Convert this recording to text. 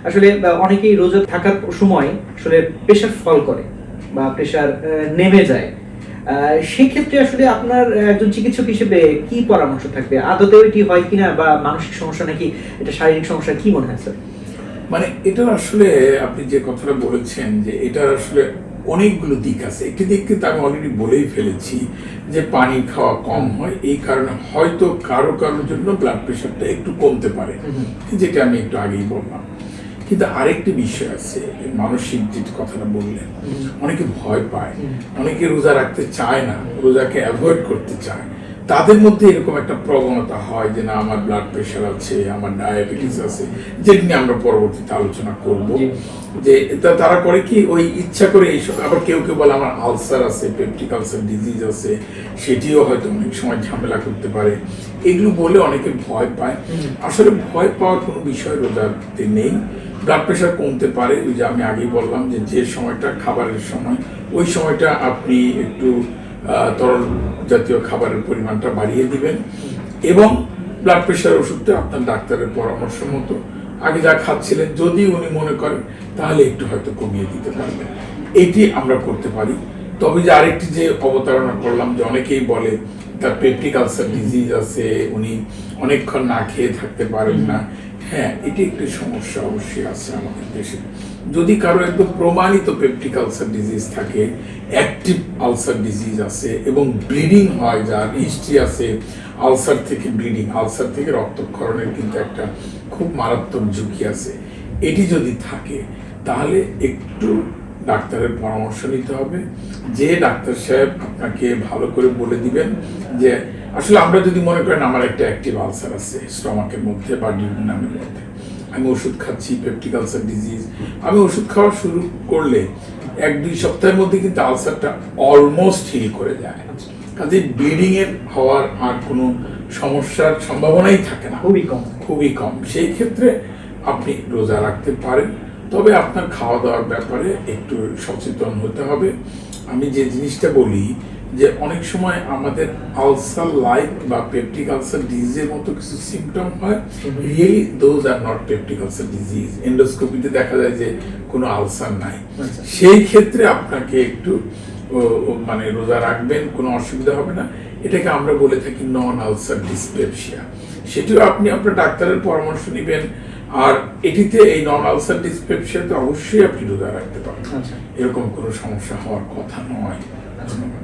আসলে অনেকেই রোজা থাকার সময় আসলে প্রেশার ফল করে বা প্রেশার নেমে যায়। সেক্ষেত্রে আসলে আপনার একজন চিকিৎসক হিসেবে কি পরামর্শ থাকবে? আদতে এটি হয় কিনা বা মানসিক সমস্যা নাকি এটা শারীরিক সমস্যা, কি মনে হয় স্যার? মানে এটা আসলে আপনি যে কথাটা বলেছেন যে এটা আসলে অনেকগুলো দিক আছে। একটি দিক কিন্তু আমি অলরেডি বলেই ফেলেছি যে পানি খাওয়া কম হয়, এই কারণে হয়তো কারো কারোর জন্য ব্লাড প্রেশারটা একটু কমতে পারে, যেটা আমি একটু আগেই বললাম। কিন্তু আরেকটি বিষয় আছে, মানসিক যে কথাটা বললেন, অনেকে ভয় পায়, অনেকে রোজা রাখতে চায় না, রোজাকে অ্যাভয়েড করতে চায়। তাদের মধ্যে এরকম একটা প্রবণতা হয় যে না, আমার ব্লাড প্রেশার আছে, আমার ডায়াবেটিস আছে, যেটা নিয়ে আমরা পরবর্তীতে আলোচনা করব। যে তারা করে কি, ওই ইচ্ছা করে এইসব। আবার কেউ কেউ বলে আমার আলসার আছে, পেপটিক আলসার ডিজিজ আছে, সেটিও হয়তো অনেক সময় ঝামেলা করতে পারে। এগুলো বলে অনেকে ভয় পায়। আসলে ভয় পাওয়ার কোনো বিষয় রোজাতে নেই। ব্লাড প্রেশার কমতে পারে, ওই যে আমি আগেই বললাম যে সময়টা খাবারের সময়, ওই সময়টা আপনি একটু তরল জাতীয় খাবারের পরিমাণটা বাড়িয়ে দিবেন এবং ব্লাড প্রেশার ওষুধটা আপনার ডাক্তারের পরামর্শ মতো আগে যা খাচ্ছিলেন যদি উনি মনে করেন তাহলে একটু হয়তো কমিয়ে দিতে পারবেন। এটি আমরা করতে পারি। তবে যে আরেকটি যে অবতারণা করলাম, যে অনেকেই বলে তার পেপটিক আলসার ডিজিজ আছে, উনি অনেকক্ষণ না খেয়ে থাকতে পারেন না। হ্যাঁ, এটি একটি সমস্যা অবশ্যই আছে আমাদের দেশে। যদি কারো একদম প্রমাণিত পেপটিক আলসার ডিজিজ থাকে, অ্যাক্টিভ আলসার ডিজিজ আছে এবং ব্লিডিং হয়, যার হিস্ট্রি আছে আলসার থেকে ব্লিডিং, আলসার থেকে রক্তক্ষরণের কিন্তু একটা খুব মারাত্মক ঝুঁকি আছে, এটি যদি থাকে তাহলে একটু ডাক্তারের পরামর্শ নিতে হবে। যে ডাক্তার সাহেব আপনাকে ভালো করে বলে দিবেন যে আসলে আমরা যদি মনে করেন আমার একটা অ্যাক্টিভ আলসার আছে স্টমাকের মধ্যে বা ডিউডিনামের মধ্যে, আমি ওষুধ খাচ্ছি পেপটিক আলসার ডিজিজ, আমি ওষুধ খাওয়া শুরু করলে 1-2 সপ্তাহের মধ্যে কিন্তু আলসারটা অলমোস্ট হিল করে যায়। কাজে ব্লিডিং এর হওয়ার আর কোনো সমস্যার সম্ভাবনাই থাকে না, খুবই কম। সেই ক্ষেত্রে আপনি রোজা রাখতে পারেন, তবে আপনার খাওয়া দাওয়ার ব্যাপারে একটু সচেতন হতে হবে। আমি যে জিনিসটা বলি যে অনেক সময় আমাদের আলসার লাইক বা পেপটিক আলসার ডিজিজের মতো কিছু সিমটম হয়, really those are not peptic ulcer disease. এন্ডোস্কোপিতে দেখা যায় যে কোনো আলসার নাই। সেই ক্ষেত্রে আপনাকে একটু মানে রোজা রাখবেন, কোনো অসুবিধা হবে না। এটাকে আমরা বলে থাকি নন আলসার ডিসপেপসিয়া। সেটিও আপনি আপনার ডাক্তারের পরামর্শ নেবেন। আর এটিতে এই নন আলসার ডিসপেপসিয়াতে অবশ্যই আপনি রোজা রাখতে পারবেন, এরকম কোনো সমস্যা হওয়ার কথা নয়। ধন্যবাদ।